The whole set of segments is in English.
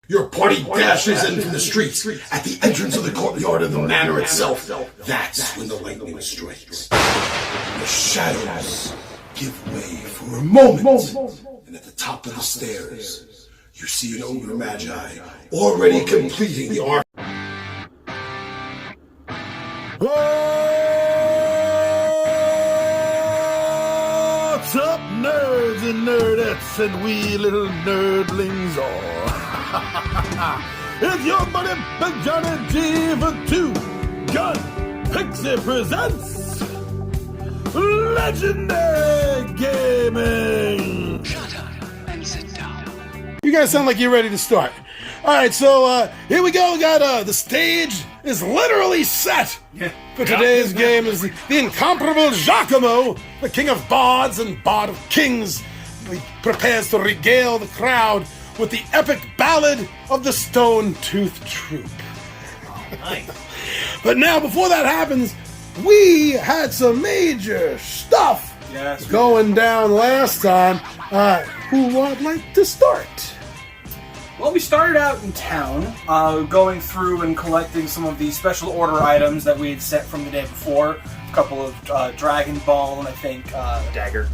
Your party dashes in from the streets at the entrance of the courtyard of the manor itself. That's when the lightning strikes. The shadows give way for a moment. And at the top of the stairs, you see an ogre magi already completing the arc. What's up, nerds and nerdettes and wee little nerdlings all? It's your buddy Johnny G for Two Gun Pixie presents Legendary Gaming. Shut up and sit down. You guys sound like you're ready to start. Alright, so here we go. We got the stage is literally set for today's game. Is the incomparable Giacomo, the king of bards and bard of kings. He prepares to regale the crowd with the epic ballad of the Stone-Toothed Troop. Nice. But now, before that happens, we had some major stuff going down last time. Who would like to start? Well, we started out in town, going through and collecting some of the special order items that we had set from the day before. A couple of Dragon Ball, and I think Dagger.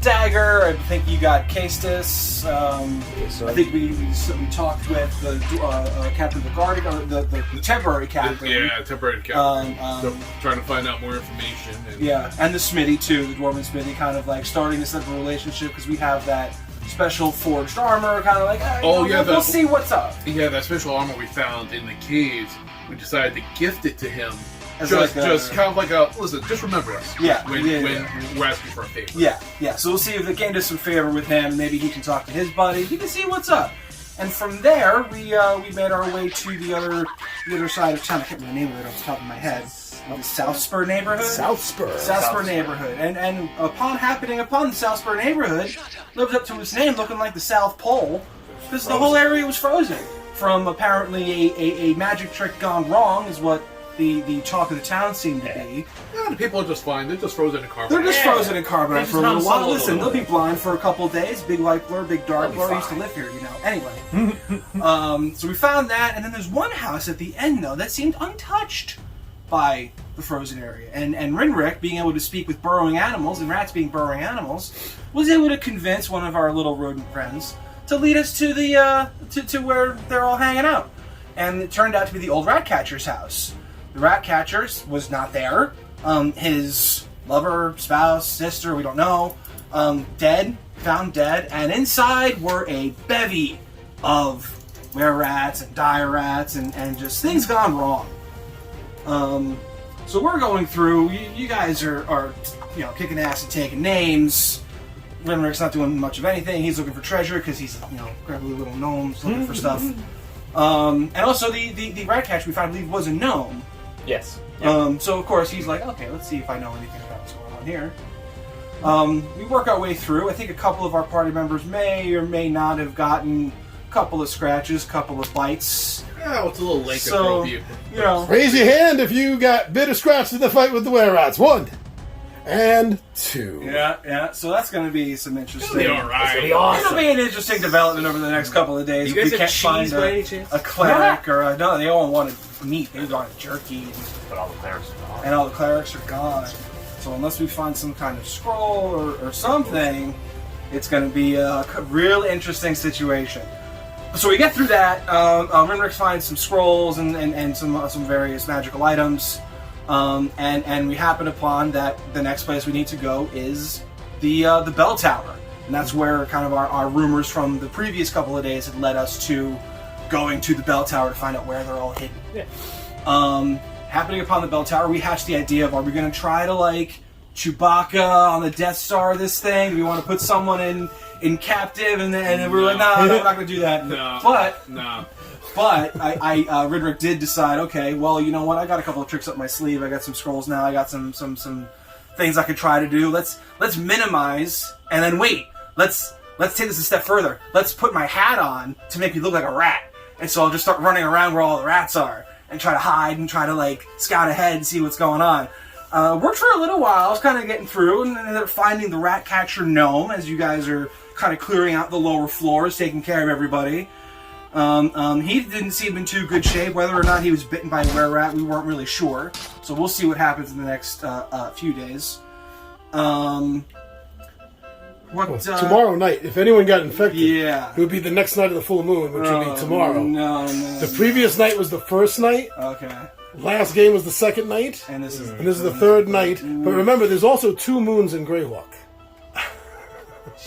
I think you got Castus. I think we talked with the captain of the guard, or the temporary captain. Temporary captain. So trying to find out more information. And the Smithy too, the Dwarven Smithy, kind of like starting to set up a relationship because we have that special forged armor, kind of like, we'll see what's up. Yeah, that special armor we found in the caves. We decided to gift it to him. Just kind of like a, listen, just remember us. When we're asking for a favor. Yeah. So we'll see if it came to some favor with him. Maybe he can talk to his buddy. He can see what's up. And from there, we made our way to the other side of town. I can't remember the name of it off the top of my head. The South Spur neighborhood? South Spur neighborhood. And upon happening upon the South Spur neighborhood, lived up to its name, looking like the South Pole, because the whole area was frozen. From apparently a magic trick gone wrong is what the talk of the town seemed to be. Yeah, the people are just fine. They're just frozen in carbonite. They're just frozen in carbonite for a little while. Listen, they'll be bit. blind for a couple of days. Big light blur, big dark blur. I used to live here, you know. Anyway. So we found that, and then there's one house at the end, though, that seemed untouched by the frozen area. And Rinrick, being able to speak with burrowing animals, and rats being burrowing animals, was able to convince one of our little rodent friends to lead us to the to where they're all hanging out. And it turned out to be the old rat catcher's house. The rat catcher was not there. His lover, spouse, sister, we don't know, found dead, and inside were a bevy of were-rats and dire-rats and just things gone wrong. So we're going through. You guys are kicking ass and taking names. Rinrick's not doing much of anything. He's looking for treasure because he's grabbing little gnomes looking for stuff. And also the rat catcher we found, I believe, was a gnome. Yes. So of course he's like, okay, let's see if I know anything about what's going on here. We work our way through. I think a couple of our party members may or may not have gotten a couple of scratches, couple of bites. Yeah, it's a little late to So, throw Raise your hand if you got bit or scratched in the fight with the were-rats. 1 and 2. Yeah. So that's going to be some interesting. It'll be alright. It'll be an interesting development over the next couple of days. You guys If we have can't cheese find by any chance? a cleric or no, they all wanted meat. They wanted jerky, But all the clerics are gone. and all the clerics are gone. So unless we find some kind of scroll or something, it's going to be a real interesting situation. So we get through that. Rinrick finds some scrolls and some various magical items. And we happen upon that the next place we need to go is the bell tower, and that's where kind of our rumors from the previous couple of days had led us to going to the bell tower to find out where they're all hidden. Happening upon the bell tower, we hatched the idea of, are we going to try to like Chewbacca on the Death Star this thing? Do we want to put someone in captive? And then we were like, no, we're not going to do that. But Rinrick did decide, okay, well, you know what? I got a couple of tricks up my sleeve. I got some scrolls now. I got some things I could try to do. Let's minimize and then wait. Let's take this a step further. Let's put my hat on to make me look like a rat. And so I'll just start running around where all the rats are and try to hide and try to like scout ahead and see what's going on. Worked for a little while. I was kind of getting through and ended up finding the rat catcher gnome as you guys are kind of clearing out the lower floors, taking care of everybody. He didn't seem in too good shape. Whether or not he was bitten by a were-rat, we weren't really sure. So we'll see what happens in the next few days. Tomorrow night, if anyone got infected, Yeah. it would be the next night of the full moon, which would be tomorrow. No. The previous night was the first night. Okay. Last game was the second night. And this is the third night. But remember, there's also 2 moons in Greyhawk.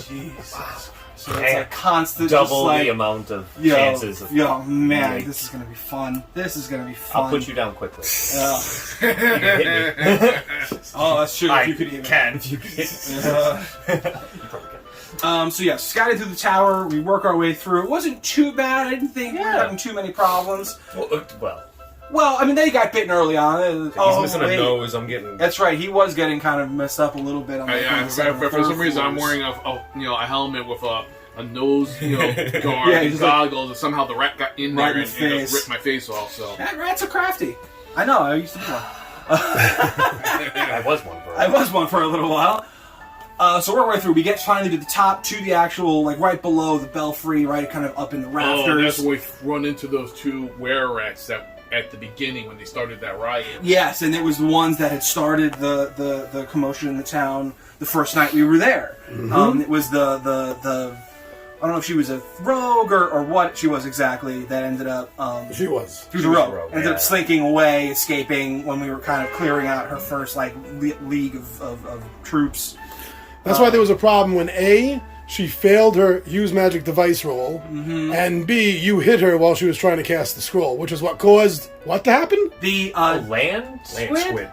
Jesus. So it's a constant double just like, the amount of chances of. man, Yikes. this is gonna be fun. This is gonna be fun. I'll put you down quickly. Ugh. You can hit me. Oh, that's true. I If you could even. can. If you can. You probably can. So yeah, scouting through the tower, we work our way through. It wasn't too bad. I didn't think we were having too many problems. Well, I mean, they got bitten early on. he's missing a nose. I'm getting. That's right. He was getting kind of messed up a little bit. On For some reason, I'm wearing a helmet with a nose guard Yeah, and he's goggles, and somehow the rat got in Right there in and the just face. ripped my face off. So That rats are crafty. I know. I used to be one. I was one for. I was one for a little while. So we're our way through. We get finally to the top, to the actual, like right below the belfry, right kind of up in the rafters. that's where we run into those 2 were-rats that at the beginning when they started that riot. Yes, and it was the ones that had started the commotion in the town the first night we were there. It was the I don't know if she was a rogue or what she was exactly that ended up. She was. She was a rogue. Ended up slinking away, escaping when we were kind of clearing out her first like league of troops. That's why there was a problem when A, she failed her use magic device roll, and B, you hit her while she was trying to cast the scroll, which is what caused what to happen? The Land squid,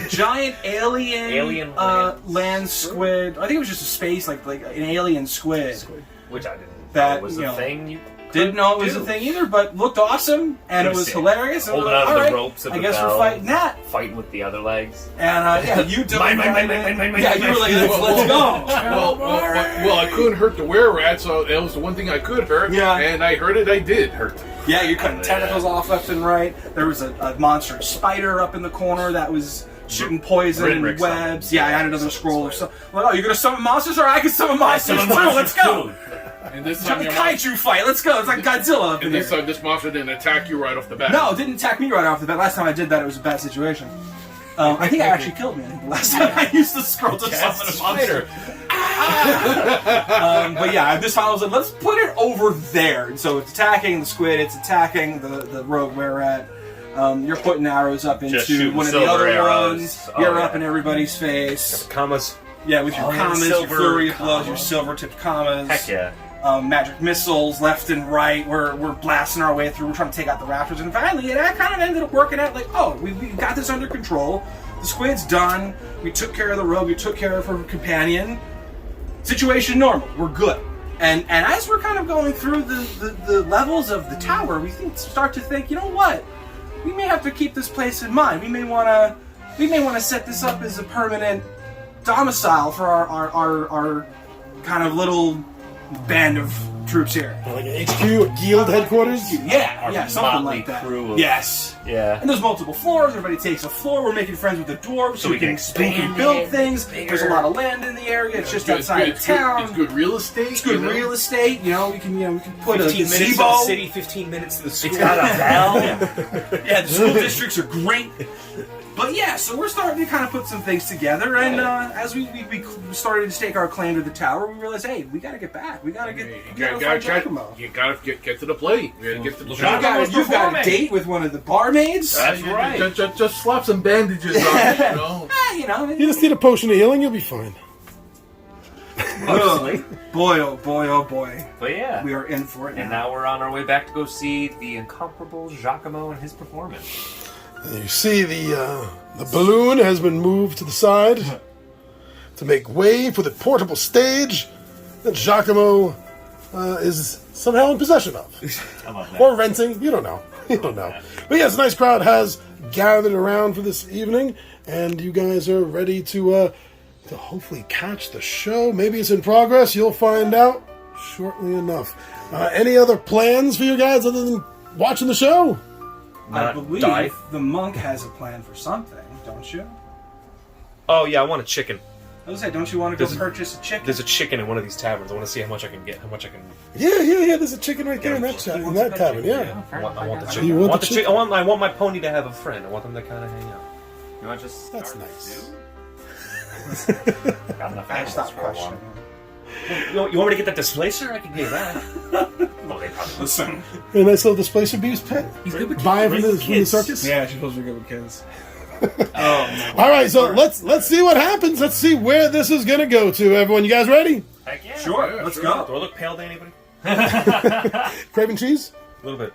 giant alien land squid. I think it was just a space like an alien squid. Which I didn't. That, know was you a know, thing. You Didn't know it was a thing either, but looked awesome and it was hilarious. And holding we're like, on to all right, the ropes of I the guess bell, we're fighting that. fighting with the other legs. And yeah, you did. Mine. Yeah, you were like, let's go. Well, I couldn't hurt the were-rat, so that was the one thing I could hurt. Yeah. And I heard it, I did hurt them. Yeah, you're cutting tentacles off left and right. There was a monster spider up in the corner that was shooting poison and Rick webs. summoned. Yeah, I had another scroll or something. Like, oh, you're gonna summon monsters, or I can summon monsters too. Let's go. And this It's time, like a your kaiju fight. Let's go. It's like Godzilla up in and this there. time, this monster didn't attack you right off the bat. No, it didn't attack me right off the bat. Last time I did that, it was a bad situation. I think it actually killed me. I think the last time I used the scroll to summon a monster. But yeah, this time I was like, let's put it over there. And so it's attacking the squid, it's attacking the rogue were-rat. You're putting arrows up into shooting one of the silver other arrows. ones. Oh, You're yeah. up in everybody's face. Commas. Yeah, with your Oh, yeah, commas, your silver flurry of blows, comma. your silver-tipped commas. Heck yeah. Magic missiles left and right. We're blasting our way through. We're trying to take out the raptors, and finally, it kind of ended up working out. Like, oh, we got this under control. The squid's done. We took care of the rogue. We took care of her companion. Situation normal. We're good. And as we're kind of going through the levels of the tower, we start to think, you know what? We may have to keep this place in mind. We may want to set this up as a permanent domicile for our kind of little band of troops here. Like an HQ, a guild headquarters? Yeah, something motley like that. crew of- Yes. Yeah. And there's multiple floors. Everybody takes a floor. We're making friends with the dwarves, so we can expand build it, things. bigger. There's a lot of land in the area. It's just Good- outside good- of town. It's good real estate. It's good real estate. You know, we can put a 15 minutes to gazebo. the city, 15 minutes to the school. It's got a bell. Yeah. Yeah, the school districts are great. But yeah, so we're starting to kind of put some things together, and as we started to stake our claim to the tower, we realized, hey, we got to get back. We got to get. You gotta get to the play. We gotta get to the You've got a date with one of the barmaids. That's right. Just slap some bandages on, you know. You know, You just need a potion of healing, you'll be fine. Mostly. boy, oh boy, oh boy, But yeah. we are in for it And now. now we're on our way back to go see the incomparable Giacomo and his performance. And you see the balloon has been moved to the side to make way for the portable stage that Giacomo is somehow in possession of. I love that. Or renting, you don't know. You don't know. But yes, a nice crowd has gathered around for this evening, and you guys are ready to hopefully catch the show. Maybe it's in progress. You'll find out shortly enough. Any other plans for you guys other than watching the show? I Not believe die. the monk has a plan for something, don't you? Oh yeah, I want a chicken. I was gonna say, don't you want to go purchase a chicken? There's a chicken in one of these taverns. I want to see how much I can get. Yeah. There's a chicken right there in that tavern. Yeah. I want the You chicken. want I want the the chicken. I want my pony to have a friend. I want them to kind of hang out. You want to just That's start nice. Got enough I animals stopped for a while. questioning. You want me to get that displacer? I can get that. Well, they probably Listen. A nice little displacer beast pet. Buy it from the kids. circus. Yeah, she's supposed to be good with kids. All right, so let's see what happens. Let's see where this is gonna go to. Everyone, you guys ready? Heck yeah. Sure, let's Do go. I look pale to anybody? Craving cheese? A little bit.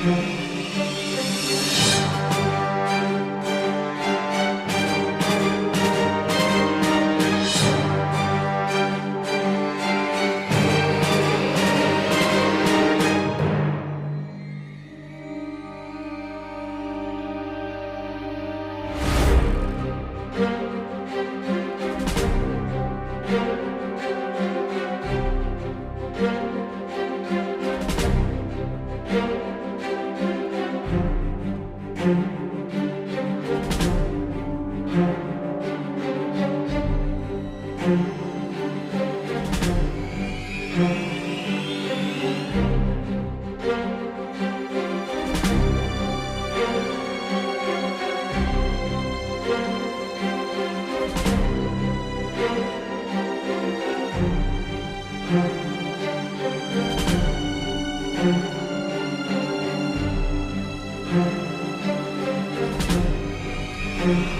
Thank you.